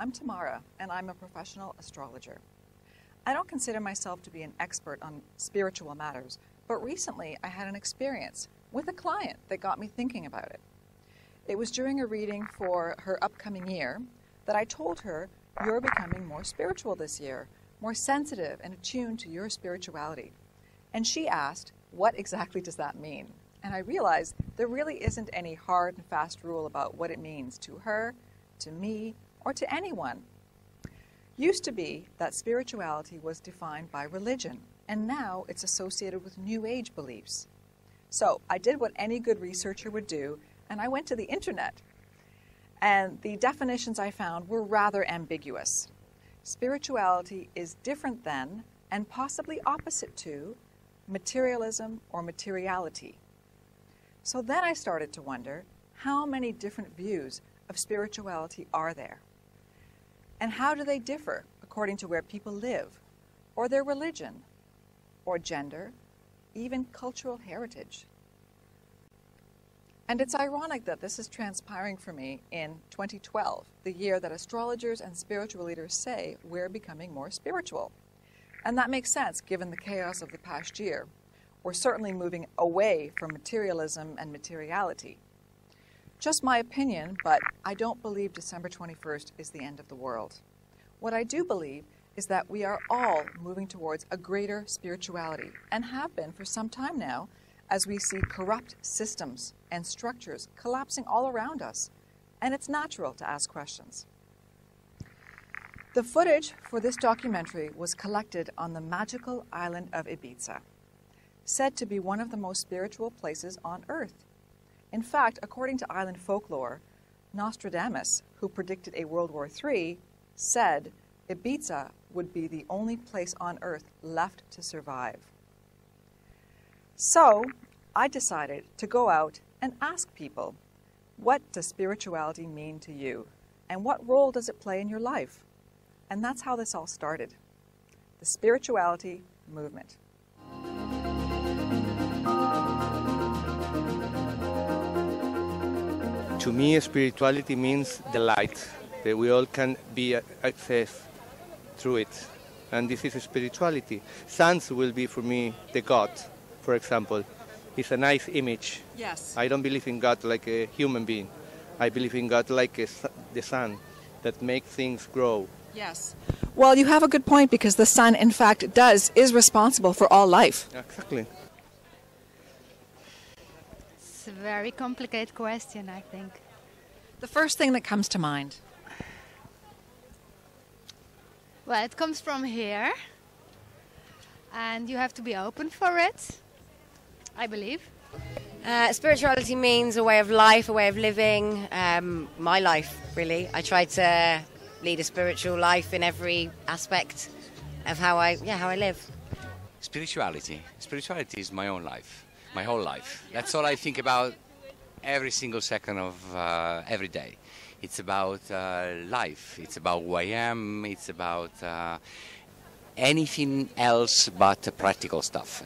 I'm Tamara, and I'm a professional astrologer. I don't consider myself to be an expert on spiritual matters, but recently I had an experience with a client that got me thinking about it. It was during a reading for her upcoming year that I told her, "You're becoming more spiritual this year, more sensitive and attuned to your spirituality." And she asked, "What exactly does that mean?" And I realized there really isn't any hard and fast rule about what it means to her, to me, or to anyone. Used to be that spirituality was defined by religion, and now it's associated with New Age beliefs. So I did what any good researcher would do, and I went to the internet. And the definitions I found were rather ambiguous. Spirituality is different than, and possibly opposite to, materialism or materiality. So then I started to wonder, how many different views of spirituality are there? And how do they differ according to where people live, or their religion, or gender, even cultural heritage? And it's ironic that this is transpiring for me in 2012, the year that astrologers and spiritual leaders say we're becoming more spiritual. And that makes sense given the chaos of the past year. We're certainly moving away from materialism and materiality. Just my opinion, but I don't believe December 21st is the end of the world. What I do believe is that we are all moving towards a greater spirituality, and have been for some time now, as we see corrupt systems and structures collapsing all around us, and it's natural to ask questions. The footage for this documentary was collected on the magical island of Ibiza, said to be one of the most spiritual places on Earth. In fact, according to island folklore, Nostradamus, who predicted a World War III, said Ibiza would be the only place on Earth left to survive. So I decided to go out and ask people, what does spirituality mean to you? And what role does it play in your life? And that's how this all started, the spirituality movement. To me, spirituality means the light, that we all can be accessed through it. And this is spirituality. Suns will be for me the God, for example. It's a nice image. Yes. I don't believe in God like a human being. I believe in God like the sun that makes things grow. Yes. Well, you have a good point, because the sun, in fact, is responsible for all life. Exactly. It's a very complicated question, I think. The first thing that comes to mind. Well, it comes from here, and you have to be open for it, I believe. Spirituality means a way of life, a way of living, my life, really. I try to lead a spiritual life in every aspect of how I live. Spirituality is my own life, my whole life. That's all I think about every single second of every day. It's about life, it's about who I am, it's about anything else but practical stuff.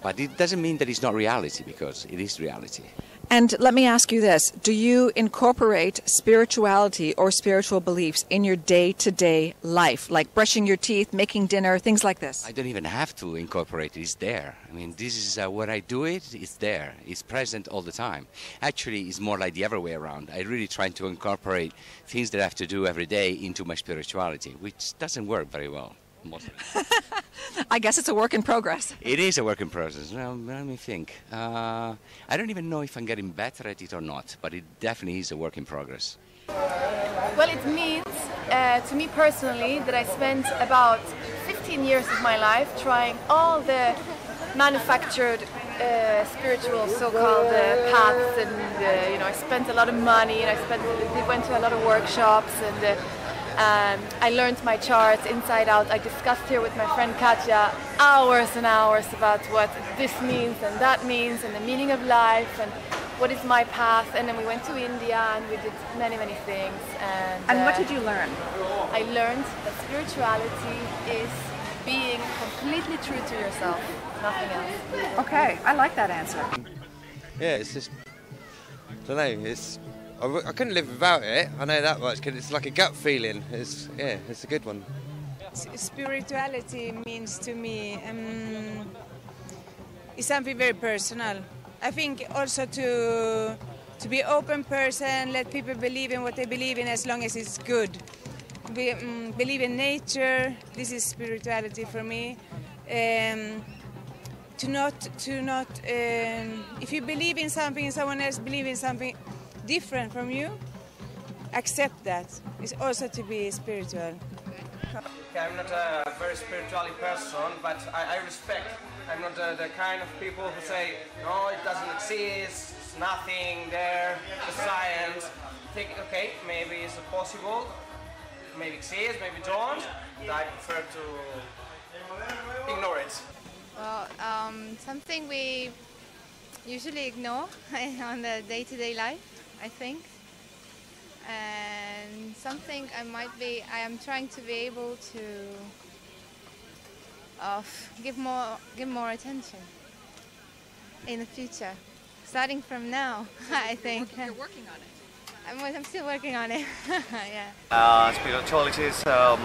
But it doesn't mean that it's not reality, because it is reality. And let me ask you this. Do you incorporate spirituality or spiritual beliefs in your day-to-day life, like brushing your teeth, making dinner, things like this? I don't even have to incorporate it. It's there. I mean, this is when I do it, it's there. It's present all the time. Actually, it's more like the other way around. I really try to incorporate things that I have to do every day into my spirituality, which doesn't work very well. I guess it's a work in progress. It is a work in progress. Well, let me think. I don't even know if I'm getting better at it or not, but it definitely is a work in progress. Well, it means, to me personally, that I spent about 15 years of my life trying all the manufactured spiritual so-called paths, and I spent a lot of money, and I went to a lot of workshops, and I learned my charts inside out. I discussed here with my friend Katja hours and hours about what this means and that means, and the meaning of life, and what is my path. And then we went to India, and we did many, many things. And what did you learn? I learned that spirituality is being completely true to yourself, nothing else. Okay, I like that answer. Yeah, it's just, I don't know, it's I couldn't live without it. I know that much, 'cause it's like a gut feeling. It's a good one. Spirituality means to me is something very personal. I think also to be open person, let people believe in what they believe in as long as it's good. Believe in nature. This is spirituality for me. If you believe in something and someone else believes in something different from you, accept that. It's also to be spiritual. I'm not a very spiritual person, but I respect. I'm not the kind of people who say, no, it doesn't exist, it's nothing there, the science. Think, okay, maybe it's possible, maybe exists, maybe don't. I prefer to ignore it. Well, something we usually ignore on the day-to-day life, I think. And something I am trying to be able to give more attention in the future, starting from now. I think You're working on it. I'm still working on it. Yeah. Spirituality is a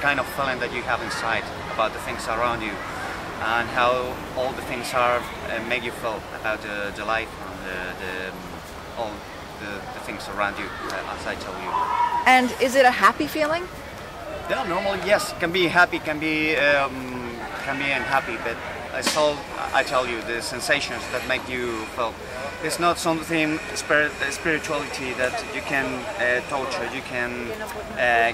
kind of feeling that you have inside about the things around you and how all the things are make you feel about the life and all the things around you, as I told you. And is it a happy feeling? Yeah, normally yes, it can be happy, can be unhappy, but I tell you, the sensations that make you feel. It's not something spirituality that you can touch or you can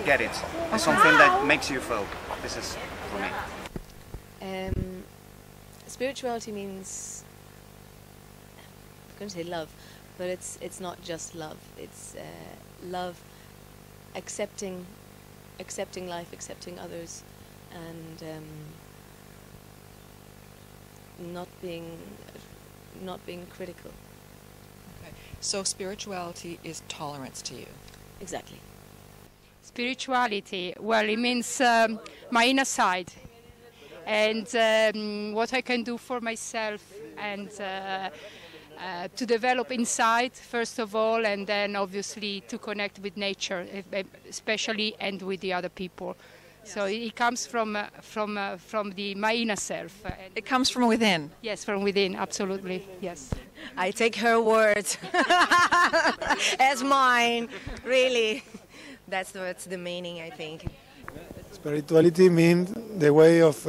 get it. It's something that makes you feel. This is for me. Spirituality means, I'm going to say love, but it's not just love. It's love, accepting life, accepting others, and not being critical. Okay. So spirituality is tolerance to you. Exactly. Spirituality, well, it means my inner side, and what I can do for myself, and to develop inside first of all, and then obviously to connect with nature, especially, and with the other people. Yes. So it comes from my inner self. It comes from within. Yes, from within, absolutely. Yes. I take her words as mine, really. That's the meaning, I think. Spirituality means the way of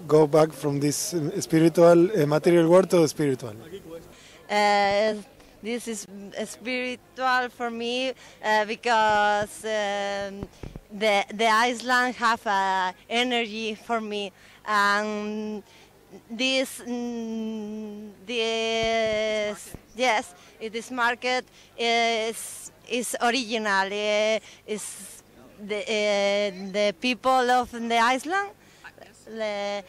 go back from this spiritual material world to spiritual. This is spiritual for me because the Iceland have energy for me, and this market is original. Is the people of the Iceland live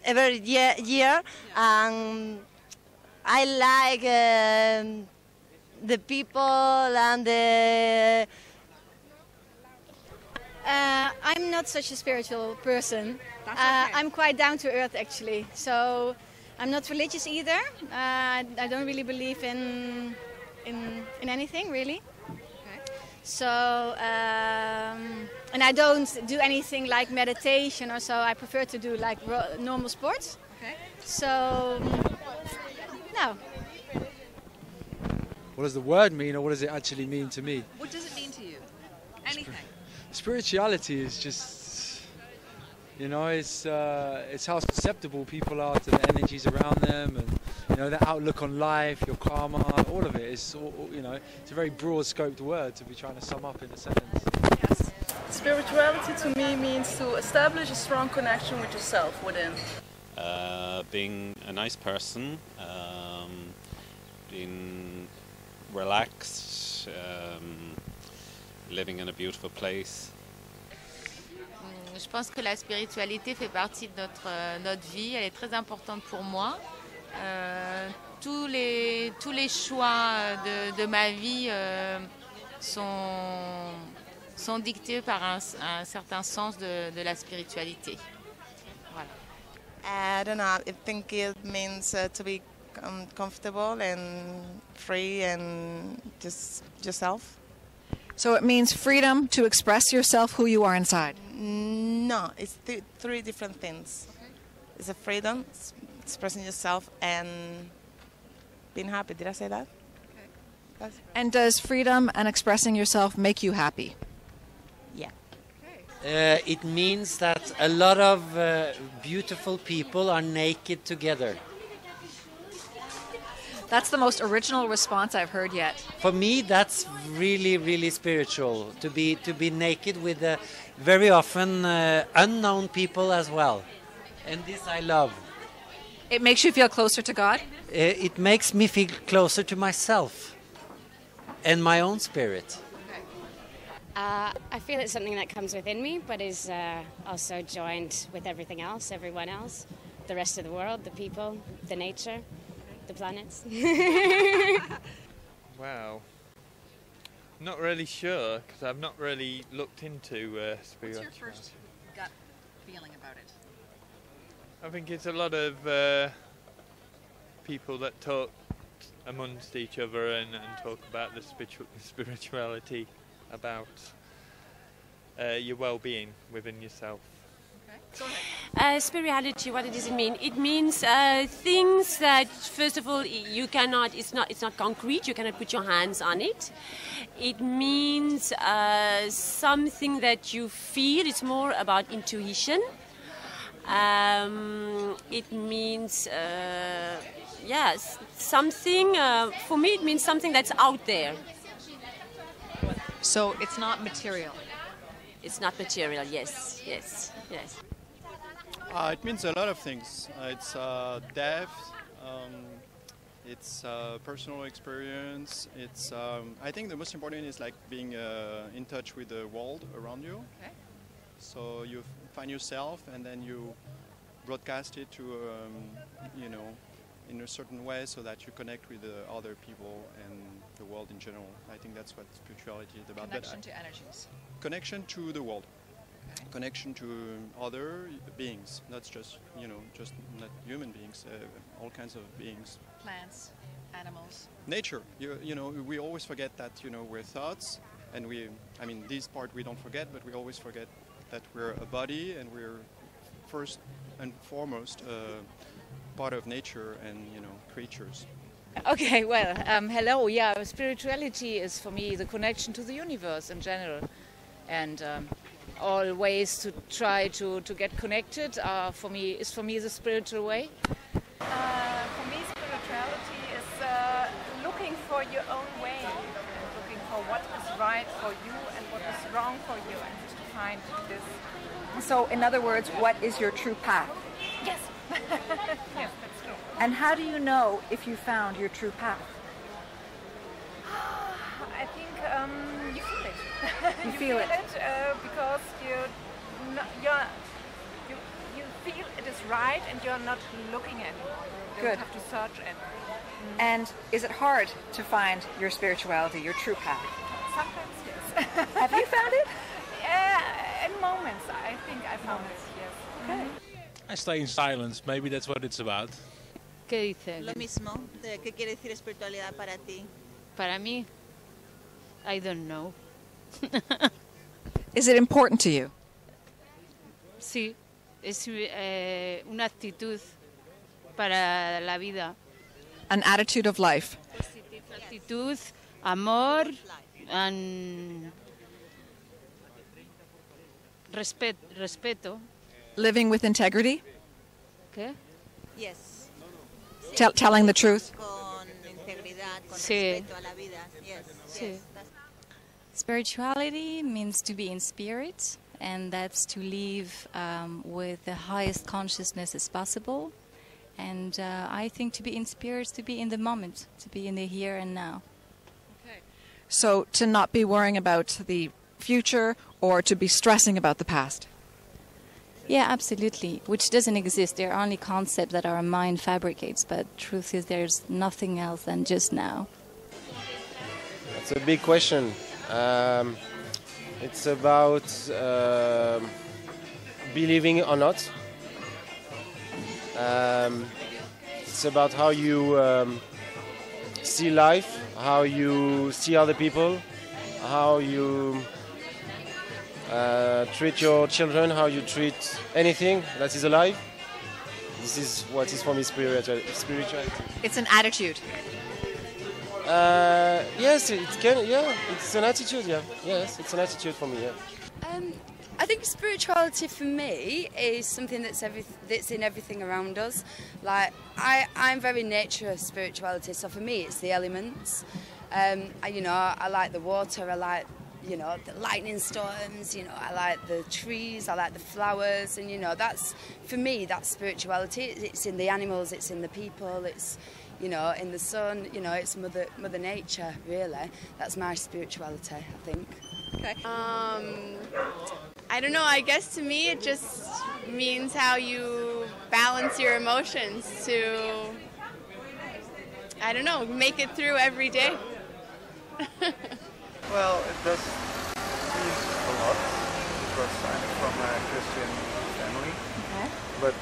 every year, and I like the people and the. I'm not such a spiritual person. That's okay. I'm quite down to earth actually. So I'm not religious either. I don't really believe in anything really. Okay. So and I don't do anything like meditation or so. I prefer to do like normal sports. Okay. So no. What does the word mean, or what does it actually mean to me? What does it mean to you? Anything. Spirituality is just, it's how susceptible people are to the energies around them, and their outlook on life, your karma, all of it is, it's a very broad scoped word to be trying to sum up in a sentence. Yes. Spirituality to me means to establish a strong connection with yourself within. Being a nice person, being relaxed, living in a beautiful place. Je pense que la spiritualité fait partie de notre vie, elle est très importante pour moi. Tous les choix de ma vie sont dictés par un certain sens de la spiritualité. Voilà. I don't know, I think it means to be comfortable and free and just yourself. So it means freedom to express yourself, who you are inside. No, it's three different things. It's a freedom, expressing yourself, and being happy. Did I say that? And does freedom and expressing yourself make you happy? Yeah. It means that a lot of beautiful people are naked together. That's the most original response I've heard yet. For me, that's really, really spiritual. To be naked with very often unknown people as well, and this I love. It makes you feel closer to God? It makes me feel closer to myself and my own spirit. I feel it's something that comes within me, but is also joined with everything else, everyone else, the rest of the world, the people, the nature, the planets. Wow. Not really sure, because I've not really looked into spirituality. What's your first gut feeling about it? I think it's a lot of people that talk amongst each other and talk about the spirituality, about your well-being within yourself. Spirituality, what does it mean? It means things that, first of all, you cannot. It's not concrete. You cannot put your hands on it. It means something that you feel. It's more about intuition. It means, yes, something. For me, it means something that's out there. So it's not material. It's not material. Yes, yes, yes. It means a lot of things. It's depth, it's personal experience. It's I think the most important is like being in touch with the world around you. Okay. So you find yourself, and then you broadcast it to you know, in a certain way, so that you connect with other people and the world in general. I think that's what spirituality is about. Connection to energies. Connection to the world. Connection to other beings, not just, you know, just not human beings, all kinds of beings. Plants, animals. Nature, you know, we always forget that, you know, we're thoughts, and I mean, this part we don't forget, but we always forget that we're a body, and we're first and foremost part of nature and, you know, creatures. Okay, well, hello, yeah, spirituality is for me the connection to the universe in general, and all ways to try to get connected for me the spiritual way. For me, spirituality is looking for your own way and looking for what is right for you and what is wrong for you, and just to find this. So, in other words, what is your true path? Yes. Yes, that's true. And how do you know if you found your true path? I think you feel it. You feel it because you feel it is right, and you're not looking at it. You Good. don't have to search it. And is it hard to find your spirituality, your true path? Sometimes yes. Have you found it? In moments, I think I found it. Yes. Okay. I stay in silence. Maybe that's what it's about. ¿Qué dices? Lo mismo. ¿Qué quiere decir espiritualidad para ti? Para mí, I don't know. Is it important to you? Sí, es una actitud para la vida. An attitude of life. Actitud, amor, and respeto. Living with integrity? ¿Qué? Yes. Telling the truth? Con integridad, con Sí. respeto a la vida. Yes. Sí. Yes. Spirituality means to be in spirit, and that's to live with the highest consciousness as possible. And I think to be in spirit is to be in the moment, to be in the here and now. Okay. So to not be worrying about the future or to be stressing about the past? Yeah, absolutely, which doesn't exist. There are only concepts that our mind fabricates, but truth is there's nothing else than just now. That's a big question. It's about believing or not. It's about how you see life, how you see other people, how you treat your children, how you treat anything that is alive. This is what is for me spirituality. It's an attitude. Yes, it can. Yeah, it's an attitude. Yeah, yes, it's an attitude for me. Yeah. I think spirituality for me is something that's in everything around us. Like I'm very nature spirituality, so for me it's the elements. I like the water. I like the lightning storms. I like the trees. I like the flowers, and that's for me. That's spirituality. It's in the animals. It's in the people. It's in the sun. It's Mother Nature. Really, that's my spirituality, I think. Okay. I don't know, I guess to me it just means how you balance your emotions to, I don't know, make it through every day. Well, it does mean a lot because I'm from a Christian family. Okay. But,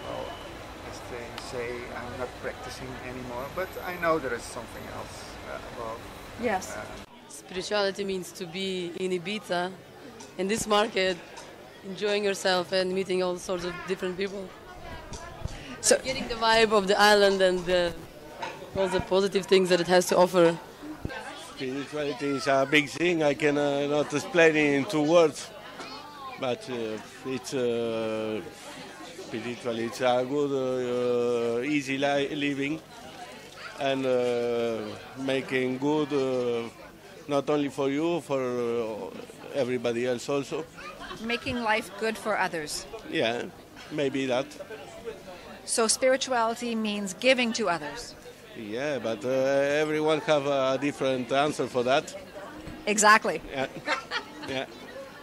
well, as they say, I'm not practicing anymore, but I know there is something else above. Yes. Spirituality means to be in Ibiza, in this market, enjoying yourself and meeting all sorts of different people. So getting the vibe of the island and all the positive things that it has to offer. Spirituality is a big thing. I cannot explain it in 2 words, but it's spirituality. It's a good, easy living and making good. Not only for you, for everybody else also. Making life good for others. Yeah, maybe that. So spirituality means giving to others. Yeah, but everyone have a different answer for that. Exactly. Yeah. Yeah.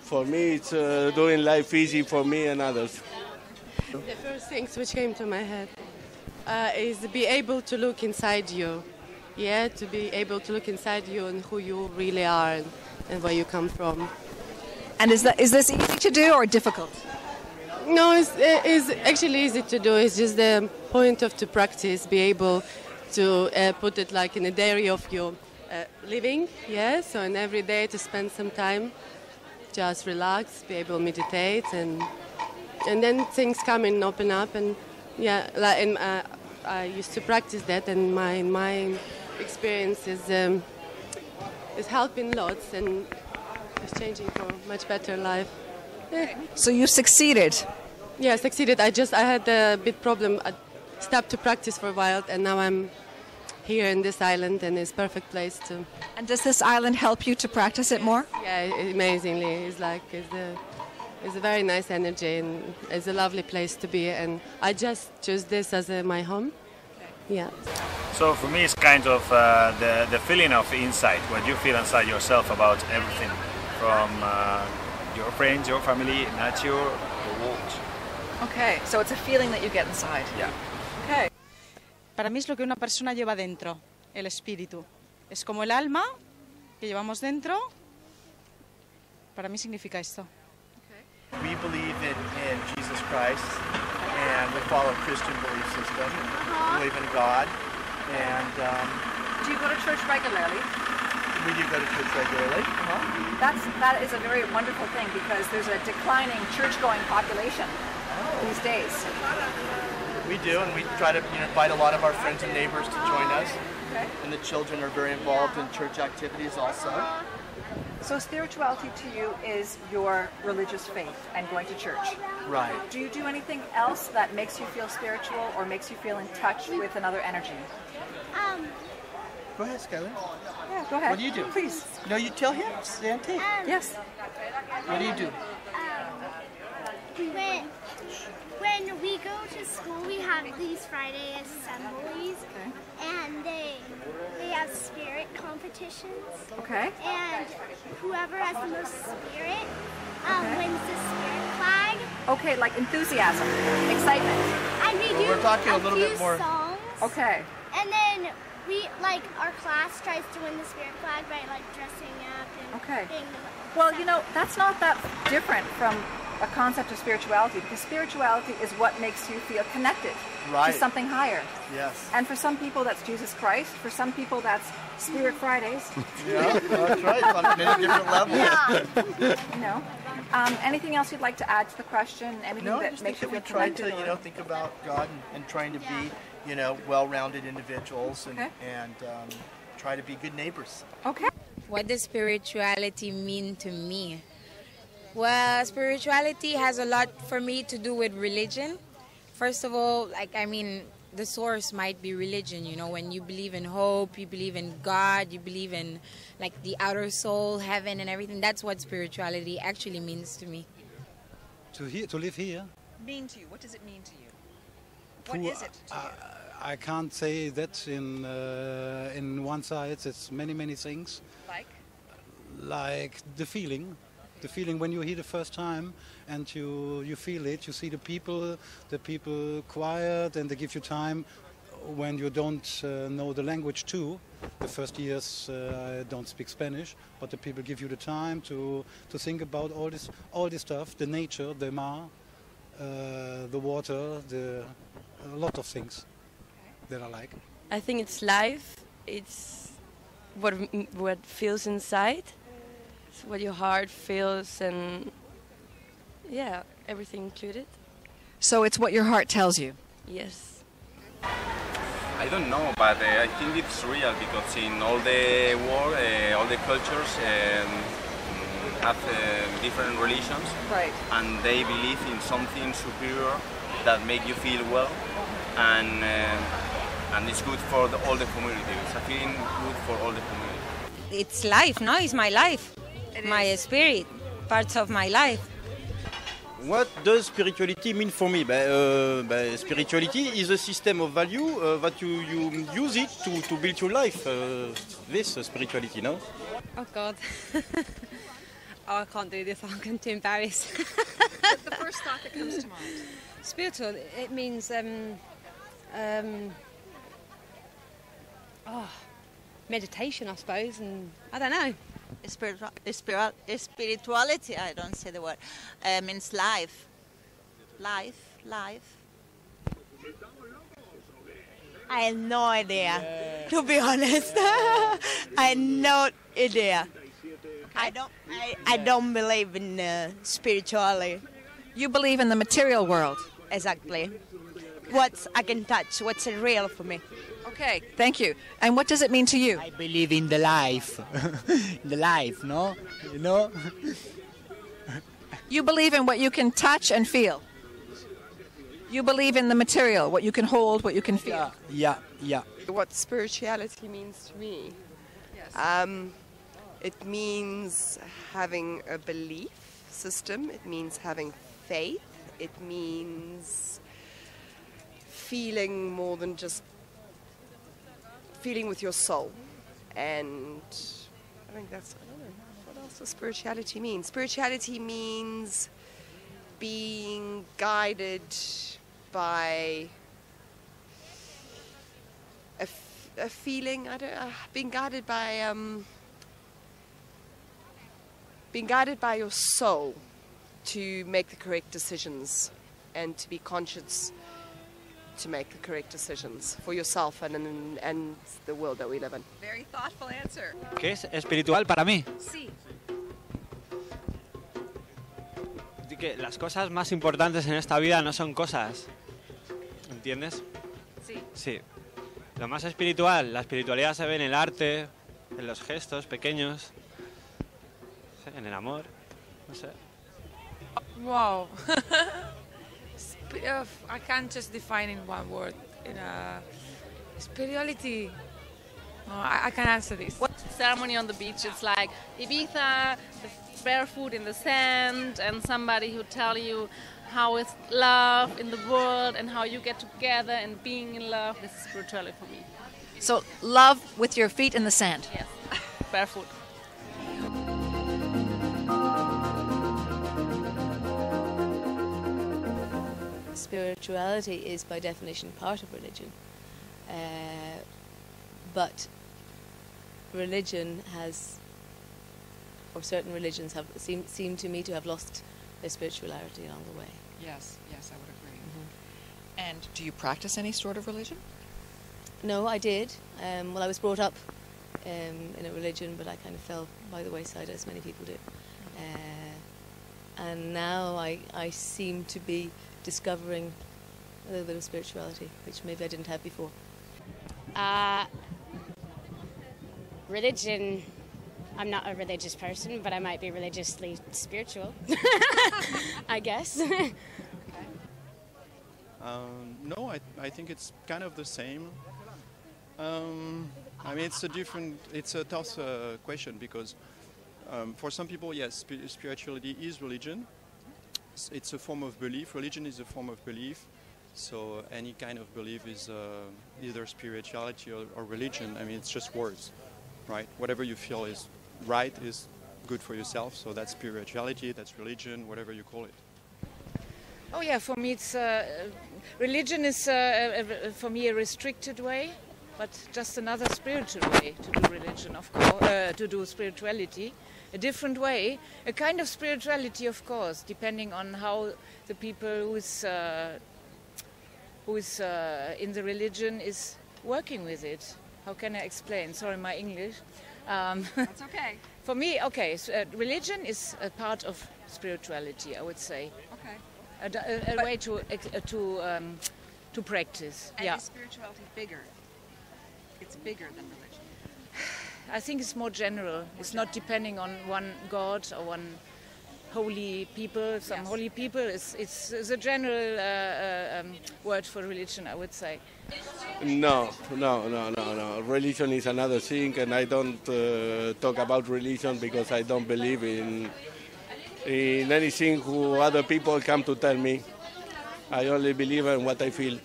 For me, it's doing life easy for me and others. The first things which came to my head is to be able to look inside you. Yeah, to be able to look inside you and who you really are and where you come from. And is this easy to do or difficult? No, it's actually easy to do. It's just the point of to practice, be able to put it like in a diary of your living. Yeah, so in every day to spend some time, just relax, be able to meditate, and then things come and open up. And yeah, like I used to practice that, and my experience is helping lots and is changing for a much better life. Yeah. So you succeeded? Yeah, I succeeded. I had a bit problem. I stopped to practice for a while, and now I'm here in this island, and it's a perfect place to. And does this island help you to practice it more? Yeah, amazingly. It's a very nice energy, and it's a lovely place to be. And I just choose this as my home. Yeah. So for me, it's kind of the feeling of inside, what you feel inside yourself about everything, from your friends, your family, nature, the world. Okay, so it's a feeling that you get inside. Yeah. Okay. Para mí es lo que una persona lleva dentro, el espíritu. Es como el alma que llevamos dentro. Para mí significa esto. We believe in Jesus Christ, and we follow a Christian belief system. We believe in God, and do you go to church regularly? We do go to church regularly. That is a very wonderful thing because there's a declining church-going population these days. We do, and we try to invite a lot of our friends and neighbors to join us. Okay. And the children are very involved in church activities also. So spirituality to you is your religious faith and going to church. Right. Do you do anything else that makes you feel spiritual or makes you feel in touch with another energy? Go ahead, Skylar. Yeah, go ahead. What do you do? Please. No, you tell him. Sante. Yes. What do you do? When we go to school, we have these Friday assemblies, and they have spirit competitions. Okay. And whoever has the most spirit wins the spirit flag. Okay, like enthusiasm, excitement. And we do we're talking a little bit more songs. Okay. And then our class tries to win the spirit flag by dressing up and being the Well, that's not that different from a concept of spirituality, because spirituality is what makes you feel connected Right. to something higher. Yes. And for some people that's Jesus Christ, for some people that's Spirit Fridays. Yeah, that's right. On many different levels. You know, anything else you'd like to add to the question? Anything No, I that just makes think you that we feel try connected? to, think about God and trying to be, well-rounded individuals and, Okay. and try to be good neighbors. Okay. What does spirituality mean to me? Well, spirituality has a lot for me to do with religion. First of all, the source might be religion, when you believe in hope, you believe in God, you believe in the outer soul, heaven and everything. That's what spirituality actually means to me. To live here, Mean to you? What does it mean to you? What is it to you? I can't say that in one side. It's many things. Like the feeling when you're here the first time and you feel it. You see the people quiet, and they give you time when you don't know the language too. The first years I don't speak Spanish, but the people give you the time to think about all this stuff, the nature, the mar, the water, a lot of things that I like. I think it's life. It's what feels inside. It's what your heart feels, and everything included. So it's what your heart tells you. Yes. I don't know, but I think it's real, because in all the world, all the cultures have different religions, right? And they believe in something superior that make you feel well, and it's good for all the community. It's a feeling good for all the community. It's life, no? It's my life. My spirit, parts of my life. What does spirituality mean for me? Spirituality is a system of value that you use it to build your life. This spirituality, no? Oh God. I can't do this. I'm going to embarrass. The first thought that comes to mind. Spiritual. It means meditation, I suppose, and I don't know. Spirituality, I don't say the word, means life. Life. I have no idea, to be honest. I have no idea. I don't believe in spirituality. You believe in the material world? Exactly. What I can touch, what's real for me. Okay, thank you. And what does it mean to you? I believe in the life. The life, no? You know? You believe in what you can touch and feel. You believe in the material, what you can hold, what you can feel. Yeah. What spirituality means to me? Yes. It means having a belief system. It means having faith. It means feeling more than just feeling with your soul. And I think that's, I don't know, what else does spirituality mean? Spirituality means being guided by a feeling, being guided by your soul to make the correct decisions and to be conscious to make the correct decisions for yourself and the world that we live in. Very thoughtful answer. ¿Qué es espiritual para mí? Sí. Que las cosas más importantes en esta vida no son cosas, ¿entiendes? Sí. Sí. Lo más espiritual, la espiritualidad se ve en el arte, en los gestos pequeños, en el amor, no sé. Wow. I can't just define in one word. Spirituality. No, I can't answer this. What ceremony on the beach? It's like Ibiza, barefoot in the sand, and somebody who tell you how is love in the world and how you get together and being in love. This is spirituality for me. So love with your feet in the sand. Yes, barefoot. Spirituality is by definition part of religion, but religion has, or certain religions have seem to me to have lost there's spirituality along the way. Yes, yes, I would agree. And do you practice any sort of religion? No, I did. Well, I was brought up in a religion, but I kind of fell by the wayside, as many people do. And now I seem to be discovering a little bit of spirituality, which maybe I didn't have before. Religion, I'm not a religious person, but I might be religiously spiritual, I guess. No, I think it's kind of the same. I mean, it's a tough question because for some people, yes, spirituality is religion. It's a form of belief. Religion is a form of belief. So any kind of belief is either spirituality or religion. I mean, it's just words, right? Whatever you feel is right is good for yourself. So that's spirituality, that's religion, whatever you call it. Oh yeah, for me it's religion is for me a restricted way, but just another spiritual way to do religion, of course, to do spirituality, a different way, a kind of spirituality, of course, depending on how the people who is in the religion is working with it. How can I explain? Sorry, my English. That's okay. For me, okay, so, religion is a part of spirituality, I would say. Okay. A way to practice. And Yeah. is spirituality bigger? It's bigger than religion. I think it's more general. It's not depending on one god or one holy people. Some holy people. It's a general word for religion, I would say. No. Religion is another thing, and I don't talk about religion because I don't believe in anything who other people come to tell me. I only believe in what I feel.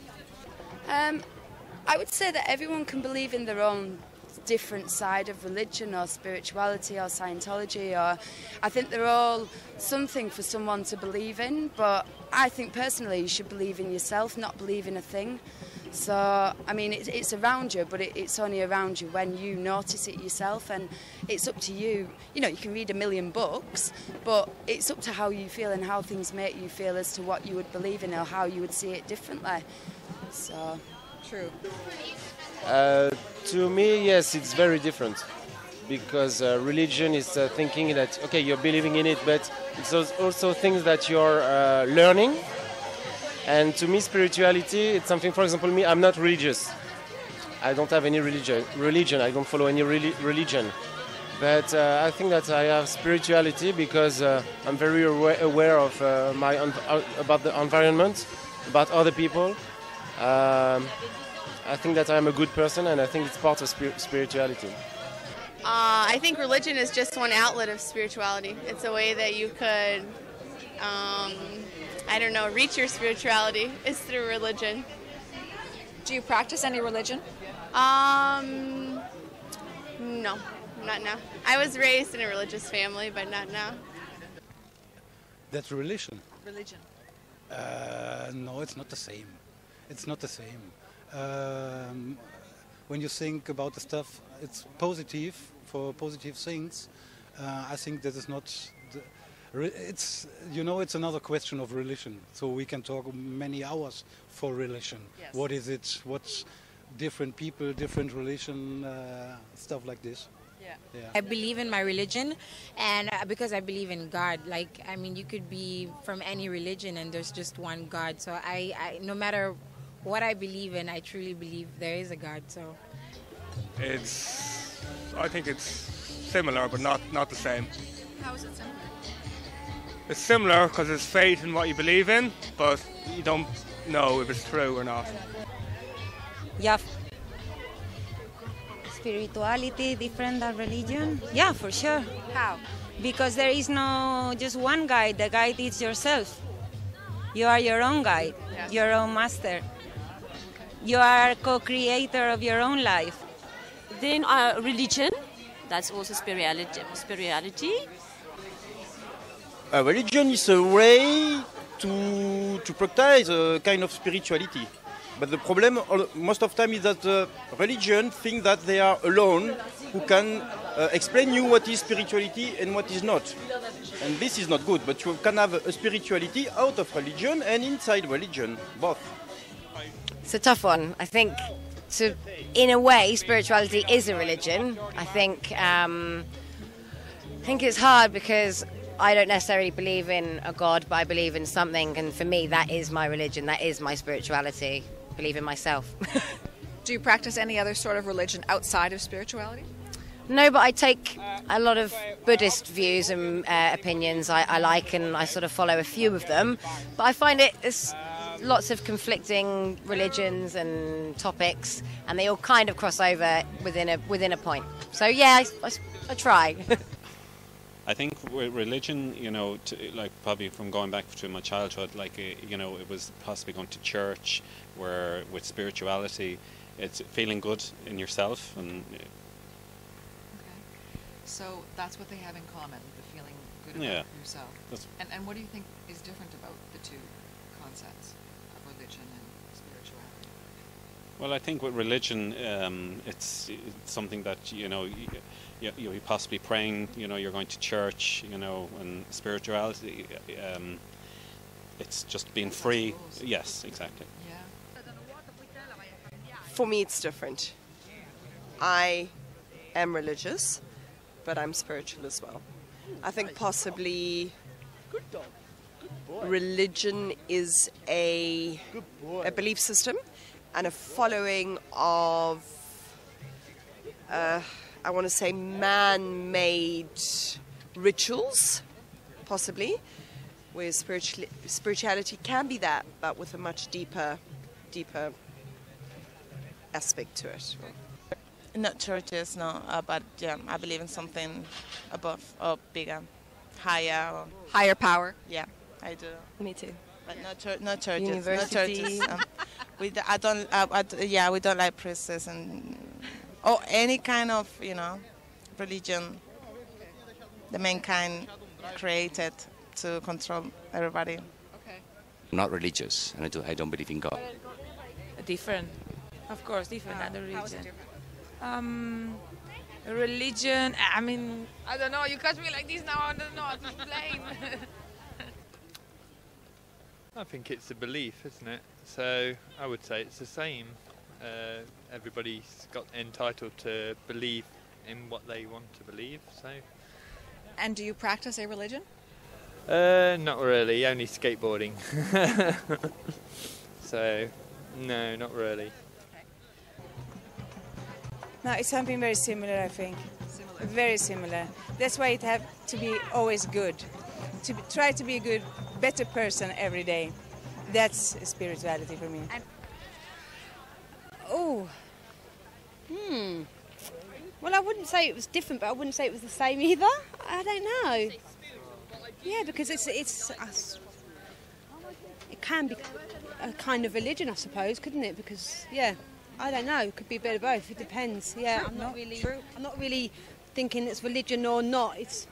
I would say that everyone can believe in their own different side of religion or spirituality or Scientology, or I think they're all something for someone to believe in, but I think personally you should believe in yourself, not believe in a thing. So, I mean, it's around you, but it's only around you when you notice it yourself, and it's up to you. You know, you can read a million books, but it's up to how you feel and how things make you feel as to what you would believe in or how you would see it differently. So, true. To me, yes, it's very different, because religion is thinking that, okay, you're believing in it, but it's also things that you're learning. And to me, spirituality, it's something, for example, me, I'm not religious. I don't have any religion. I don't follow any religion. But I think that I have spirituality because I'm very aware of about the environment, about other people. I think that I'm a good person, and I think it's part of spirituality. I think religion is just one outlet of spirituality. It's a way that you could, I don't know, reach your spirituality is through religion. Do you practice any religion? No, not now. I was raised in a religious family, but not now. That's religion. Religion. No, it's not the same. It's not the same. When you think about the stuff, it's positive for positive things. I think that is not. It's it's another question of religion. So we can talk many hours for religion. Yes. What is it? What's different people, different religion, stuff like this. Yeah. I believe in my religion, and because I believe in God. Like, I mean, you could be from any religion, and there's just one God. So I no matter what I believe in, I truly believe there is a God. So I think it's similar, but not the same. How is it similar? It's similar because it's faith in what you believe in, but you don't know if it's true or not. Yeah. Spirituality different than religion? Yeah, for sure. How? Because there is no just one guide. The guide is yourself. You are your own guide, your own master. You are co-creator of your own life. Then religion, that's also spirituality. Religion is a way to practice a kind of spirituality. But the problem most of the time is that religion think that they are alone who can explain you what is spirituality and what is not. And this is not good, but you can have a spirituality out of religion and inside religion, both. It's a tough one. I think, in a way, spirituality is a religion. I think it's hard because I don't necessarily believe in a God, but I believe in something, and for me, that is my religion, that is my spirituality. I believe in myself. Do you practice any other sort of religion outside of spirituality? No, but I take a lot of Buddhist views and opinions I like, and I sort of follow a few of them. But I find there's lots of conflicting religions and topics, and they all kind of cross over within a point. So yeah, I try. I think religion, you know, like probably from going back to my childhood, like, you know, it was possibly going to church, where with spirituality, it's feeling good in yourself. And so that's what they have in common, the feeling good about yourself. And what do you think is different about the two concepts of religion and spirituality? Well, I think with religion, it's something that, you know, you're possibly praying, you know, you're going to church, you know, and spirituality, it's just being free. Yes, exactly. Yeah. For me, it's different. I am religious, but I'm spiritual as well. I think possibly religion is a belief system and a following of, I want to say, man-made rituals, possibly, where spirituality can be that, but with a much deeper aspect to it. Not churches, no, but yeah, I believe in something above or bigger, higher. Or, higher power? Yeah, I do. Me too. But not churches. University. Not churches. We don't like priests and or any kind of, you know, religion the mankind created to control everybody. Okay. I'm not religious, and I don't believe in God. Different, of course, different than the religion. How is it different? Religion, I mean, I don't know, you catch me like this now, I don't know how to explain. I think it's a belief, isn't it? So I would say it's the same. Everybody's got entitled to believe in what they want to believe. So. And do you practice a religion? Not really, only skateboarding. So, no, not really. No, it's something very similar, I think. Similar. Very similar. That's why it has to be always good. Try to be a good, better person every day. That's spirituality for me. Well, I wouldn't say it was different, but I wouldn't say it was the same either. I don't know. Yeah, because it can be a kind of religion, I suppose, couldn't it? Because I don't know. It could be a bit of both. It depends. Yeah, True. I'm not really thinking it's religion or not. It's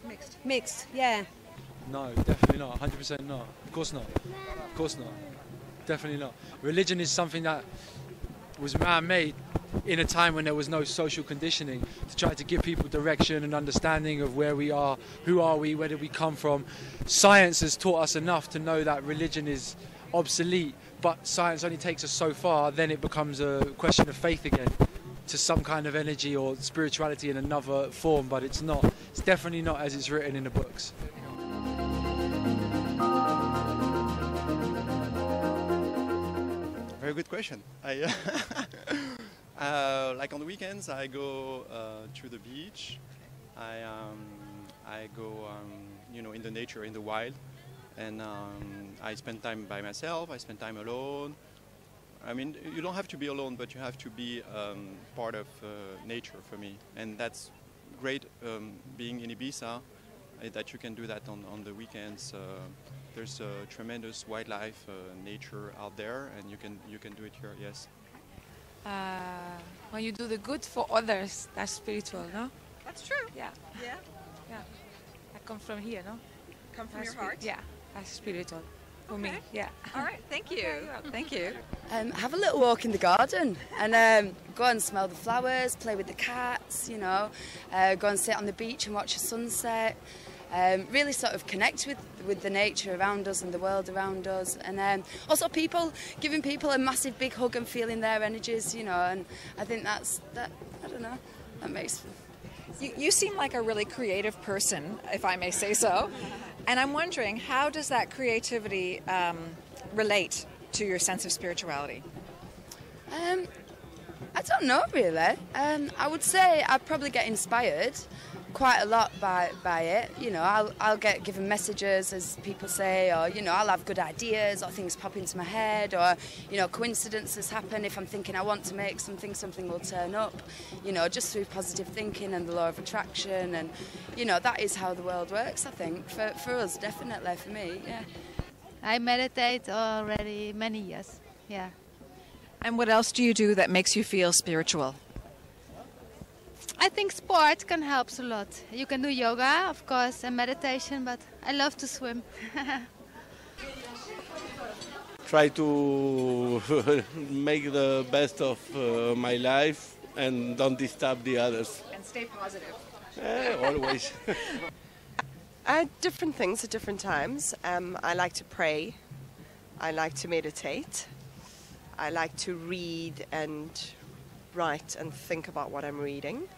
mixed. Mixed. Yeah. No, definitely not. 100% not. Of course not. Of course not. Definitely not. Religion is something that was man-made in a time when there was no social conditioning to try to give people direction and understanding of where we are, who are we, where did we come from. Science has taught us enough to know that religion is obsolete, but science only takes us so far, then it becomes a question of faith again, to some kind of energy or spirituality in another form, but it's not. It's definitely not as it's written in the books. Very good question. Like on the weekends, I go to the beach. I go, in the nature, in the wild, and I spend time by myself. I spend time alone. I mean, you don't have to be alone, but you have to be part of nature for me, and that's great. Being in Ibiza, that you can do that on the weekends. There's a tremendous wildlife, nature out there, and you can do it here. Yes. When you do the good for others, that's spiritual, no? That's true. Yeah. Yeah. Yeah. I come from here, no? Come from your heart? Yeah, that's spiritual. for me. Yeah. All right, thank you. Thank you. Have a little walk in the garden and go and smell the flowers, play with the cats, you know, go and sit on the beach and watch a sunset. Really sort of connect with the nature around us and the world around us, and also giving people a massive big hug and feeling their energies, you know, and I think that I don't know, that makes... You seem like a really creative person, if I may say so, and I'm wondering, how does that creativity relate to your sense of spirituality? I don't know really. I would say I probably get inspired quite a lot by it. You know, I'll get given messages, as people say, or, you know, I'll have good ideas or things pop into my head, or, you know, coincidences happen. If I'm thinking I want to make something will turn up, you know, just through positive thinking and the law of attraction. And, you know, that is how the world works, I think, for us, definitely, for me, yeah. I meditate already many years, yeah. And what else do you do that makes you feel spiritual? I think sport can help a lot. You can do yoga, of course, and meditation, but I love to swim. Try to make the best of my life and don't disturb the others. And stay positive. Always. Different things at different times. I like to pray. I like to meditate. I like to read and write and think about what I'm reading.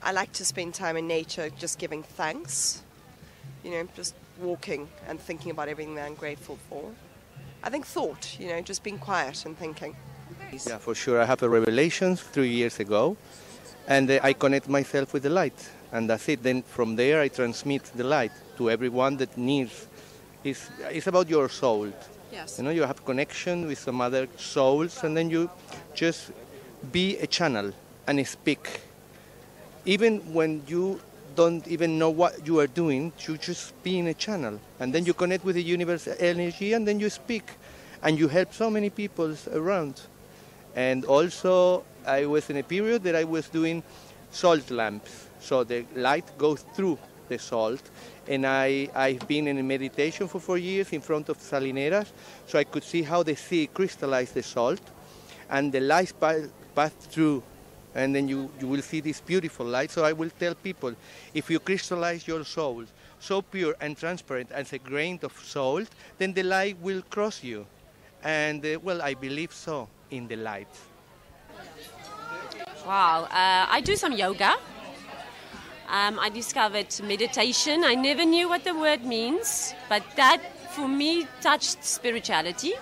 I like to spend time in nature just giving thanks, you know, just walking and thinking about everything that I'm grateful for. I think thought, you know, just being quiet and thinking. Yeah, for sure. I have a revelation 3 years ago, and I connect myself with the light, and that's it. Then from there I transmit the light to everyone that needs. It's about your soul. Yes. You know, you have connection with some other souls, and then you just be a channel and speak. Even when you don't even know what you are doing, you just be in a channel. And then you connect with the universe energy, and then you speak. And you help so many people around. And also, I was in a period that I was doing salt lamps. So the light goes through the salt. And I've been in meditation for 4 years in front of salineras, so I could see how the sea crystallized the salt. And the light passed through. And then you will see this beautiful light. So I will tell people, if you crystallize your soul so pure and transparent as a grain of salt, then the light will cross you. And well, I believe so in the light. Wow, I do some yoga. I discovered meditation. I never knew what the word means, but that for me touched spirituality.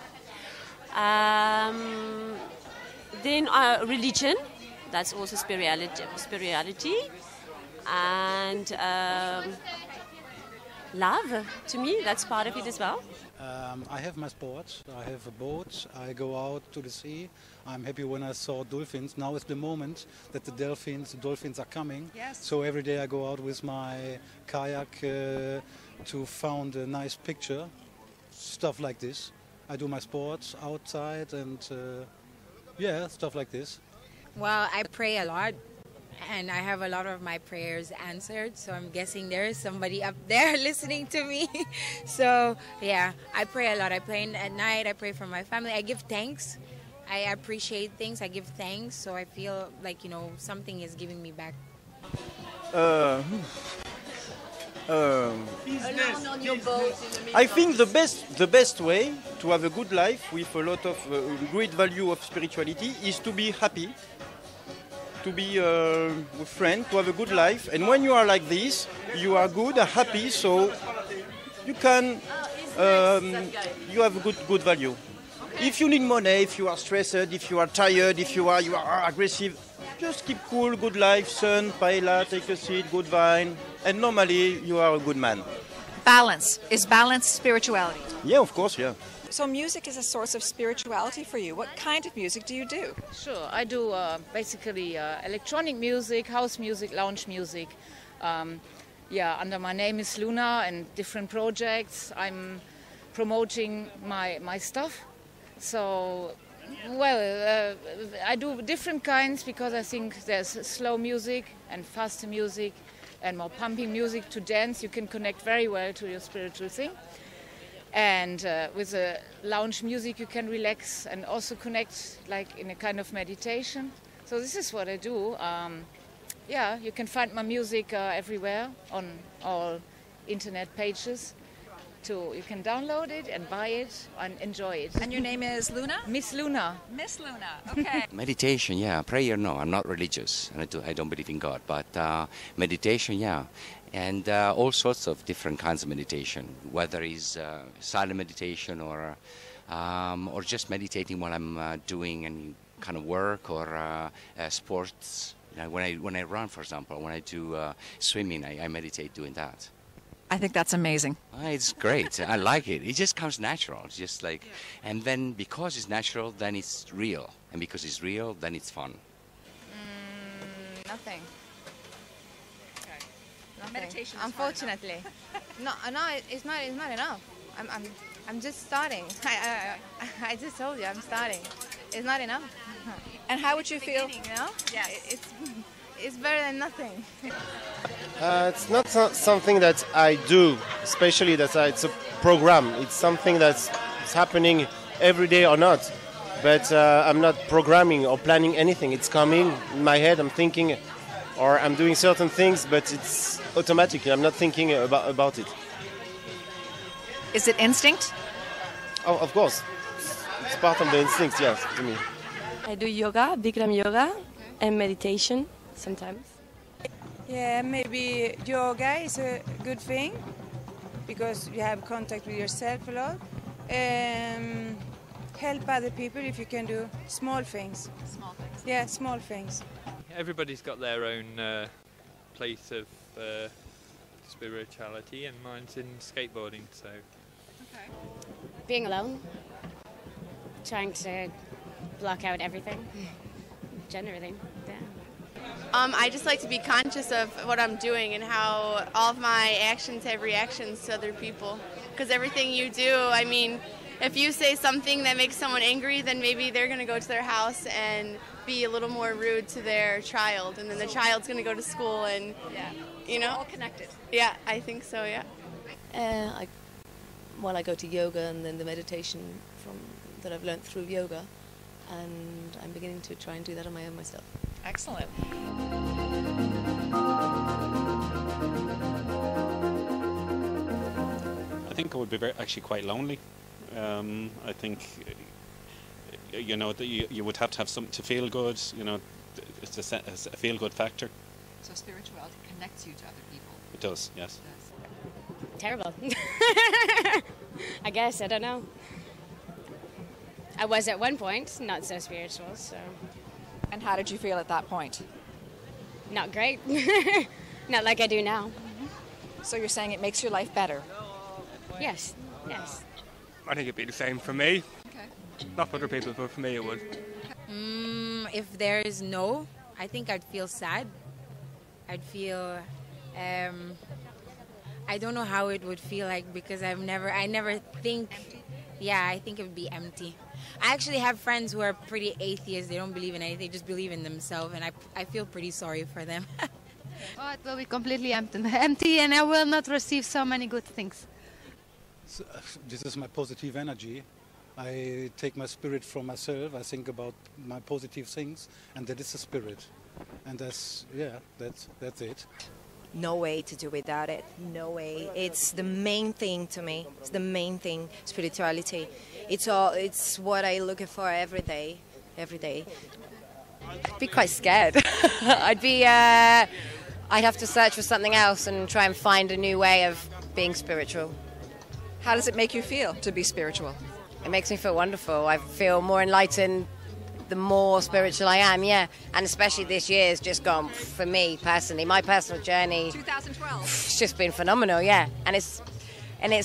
Then religion. That's also spirituality, and love. To me, that's part of it as well. I have my sports. I have a boat. I go out to the sea. I'm happy when I saw dolphins. Now is the moment that the dolphins are coming. Yes. So every day I go out with my kayak to find a nice picture, stuff like this. I do my sports outside and yeah, stuff like this. Well, I pray a lot, and I have a lot of my prayers answered, so I'm guessing there is somebody up there listening to me. So, yeah, I pray a lot. I pray at night, I pray for my family. I give thanks. I appreciate things. I give thanks, so I feel like, you know, something is giving me back. I think the best way to have a good life with a lot of great value of spirituality is to be happy, to be with friends, to have a good life. And when you are like this, you are good, happy, so you can you have a good value. If you need money, if you are stressed, if you are tired, if you are aggressive, just keep cool, good life, sun, paella, take a seat, good wine, and normally you are a good man. Balance. Is balance spirituality? Yeah, of course, yeah. So music is a source of spirituality for you. What kind of music do you do? Sure, I do basically electronic music, house music, lounge music. Yeah, under my name is Luna, and different projects. I'm promoting my stuff. So, well, I do different kinds because I think there's slow music and faster music and more pumping music to dance. You can connect very well to your spiritual thing. And with the lounge music you can relax and also connect like in a kind of meditation. So this is what I do. Yeah, you can find my music everywhere on all internet pages. You can download it and buy it and enjoy it. And your name is Luna? Miss Luna. Miss Luna, okay. Meditation, yeah. Prayer, no. I'm not religious, and I don't believe in God. But meditation, yeah. And all sorts of different kinds of meditation, whether it's silent meditation or just meditating while I'm doing any kind of work or sports. You know, when I run, for example, when I do swimming, I meditate doing that. I think that's amazing. It's great. I like it. It just comes natural. It's just like, and then because it's natural, then it's real, and because it's real, then it's fun. Nothing. Okay. Nothing. Meditation. Unfortunately, no, it's not enough. I'm just starting. I just told you I'm starting. It's not enough. And how would you feel? You know? Yes. It's better than nothing. It's not something that I do, especially that it's a program. It's something that's happening every day or not. But I'm not programming or planning anything. It's coming in my head. I'm thinking, or I'm doing certain things, but it's automatic. I'm not thinking about it. Is it instinct? Oh, of course. It's part of the instincts, yes, to me. I do yoga, Bikram yoga, and meditation sometimes. Yeah, maybe yoga is a good thing because you have contact with yourself a lot. Help other people if you can do small things. Small things. Yeah, small things. Everybody's got their own place of spirituality, and mine's in skateboarding. So, being alone, trying to block out everything, generally. Yeah. I just like to be conscious of what I'm doing and how all of my actions have reactions to other people. Because everything you do, I mean, if you say something that makes someone angry, then maybe they're going to go to their house and be a little more rude to their child. And then the child's going to go to school and, you know. All connected. Yeah, I think so, yeah. I go to yoga and then the meditation that I've learned through yoga. And I'm beginning to try and do that on my own myself. Excellent. I think I would be actually quite lonely. I think, you know, that you would have to have something to feel good. You know, it's a feel-good factor. So spirituality connects you to other people. It does, yes. Terrible. I guess, I don't know. I was at one point, not so spiritual, so... And how did you feel at that point? Not great. Not like I do now. So you're saying it makes your life better? Yes, yes. I think it'd be the same for me. Okay. Not for other people, but for me it would. If there is no, I think I'd feel sad. I'd feel... I don't know how it would feel like because I never think... Yeah, I think it would be empty. I actually have friends who are pretty atheists. They don't believe in anything. They just believe in themselves, and I feel pretty sorry for them. Oh, it will be completely empty, and I will not receive so many good things. So, this is my positive energy. I take my spirit from myself. I think about my positive things, and that is the spirit. And that's it. No way to do without it. No way. It's the main thing to me. It's the main thing. Spirituality. It's what I look for every day. Every day. I'd be quite scared. I'd have to search for something else and try and find a new way of being spiritual. How does it make you feel to be spiritual? It makes me feel wonderful. I feel more enlightened the more spiritual I am, yeah. And especially this year has just gone, for me personally, my personal journey. 2012. It's just been phenomenal, yeah. And it's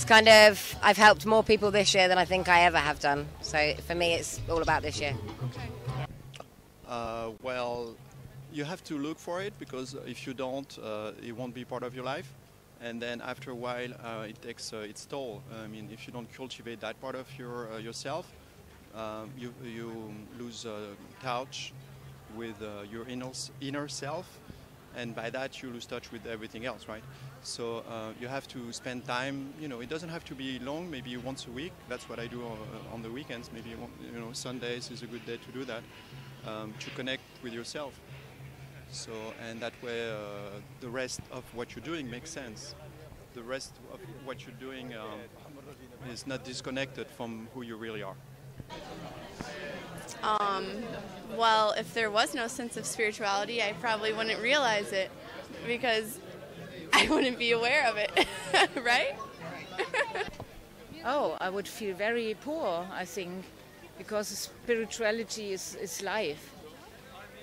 kind of, I've helped more people this year than I think I ever have done. So for me, it's all about this year. Well, you have to look for it, because if you don't, it won't be part of your life. And then after a while, it takes its toll. I mean, if you don't cultivate that part of yourself, you lose touch with your inner self, and by that you lose touch with everything else, right? So you have to spend time, you know, it doesn't have to be long, maybe once a week. That's what I do on the weekends. Maybe, you know, Sundays is a good day to do that, to connect with yourself. So, and that way the rest of what you're doing makes sense. The rest of what you're doing is not disconnected from who you really are. Well, if there was no sense of spirituality, I probably wouldn't realize it because I wouldn't be aware of it, right? Oh, I would feel very poor, I think, because spirituality is life.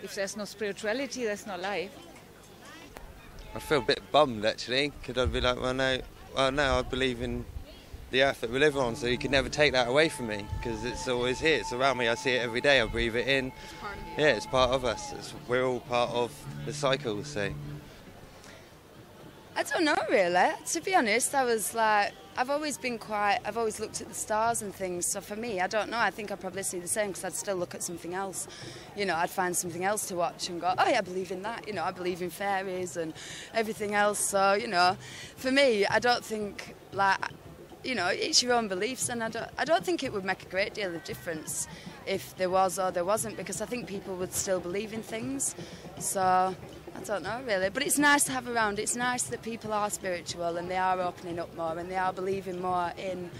If there's no spirituality, there's no life. I feel a bit bummed actually, because I'd be like, well no, I believe in the earth that we live on, so you can never take that away from me, because it's always here, it's around me, I see it every day, I breathe it in. Yeah, it's part of us, we're all part of the cycle, so. I don't know really, to be honest. I was like, I've always looked at the stars and things, so for me, I don't know, I think I'd probably see the same, because I'd still look at something else. You know, I'd find something else to watch and go, oh yeah, I believe in that, you know, I believe in fairies and everything else, so, you know, for me, I don't think, like, you know, it's your own beliefs, and I don't think it would make a great deal of difference if there was or there wasn't, because I think people would still believe in things, so I don't know really, but it's nice to have around. It's nice that people are spiritual and they are opening up more and they are believing more in,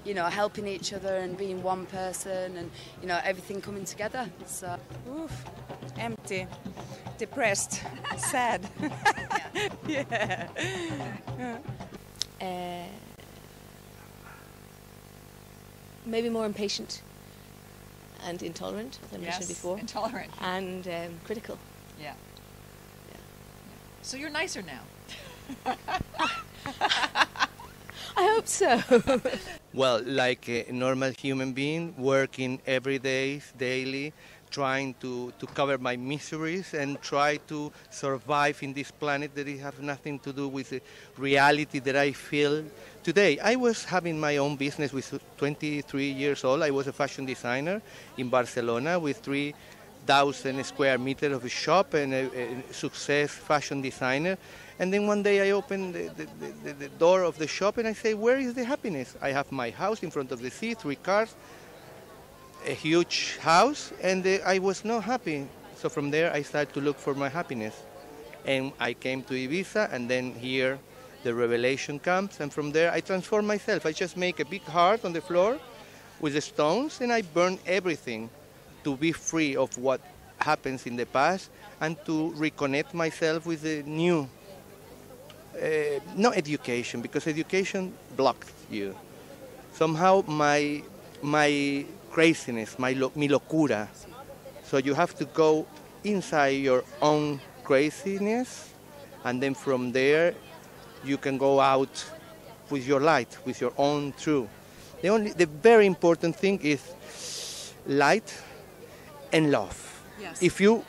you know, helping each other and being one person and, you know, everything coming together. So, oof, empty, depressed, sad. Yeah. Maybe more impatient and intolerant, as I mentioned before. Intolerant. And critical. Yeah. So you're nicer now. I hope so. Well, like a normal human being, working every day, daily, trying to cover my miseries and try to survive in this planet that has nothing to do with the reality that I feel today. I was having my own business with 23 years old. I was a fashion designer in Barcelona with 3,000 square meters of a shop and a success fashion designer. And then one day I opened the door of the shop and I say, where is the happiness? I have my house in front of the sea, 3 cars, a huge house, and I was not happy. So from there I started to look for my happiness. And I came to Ibiza, and then here the revelation comes, and from there I transform myself. I just make a big heart on the floor with the stones, and I burn everything to be free of what happens in the past and to reconnect myself with the new, not education, because education blocked you. Somehow my craziness, mi locura. So you have to go inside your own craziness, and then from there you can go out with your light, with your own truth. The very important thing is light and love. Yes. If you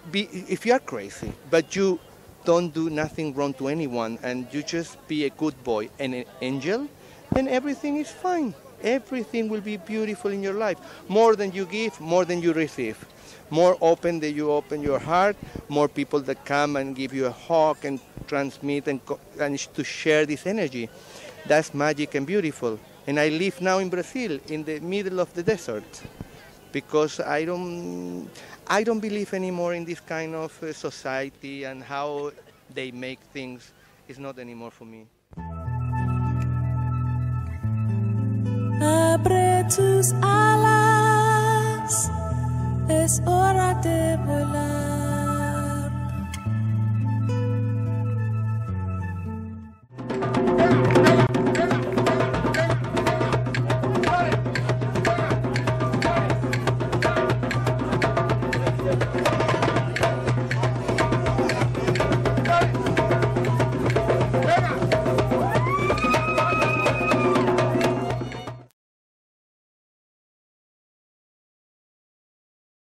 are crazy, but you don't do nothing wrong to anyone, and you just be a good boy and an angel, then everything is fine. Everything will be beautiful in your life. More than you give, more than you receive. More open that you open your heart, more people that come and give you a hug and transmit and to share this energy. That's magic and beautiful. And I live now in Brazil, in the middle of the desert, because I don't believe anymore in this kind of society, and how they make things is not anymore for me. Abre tus alas, es hora de volar.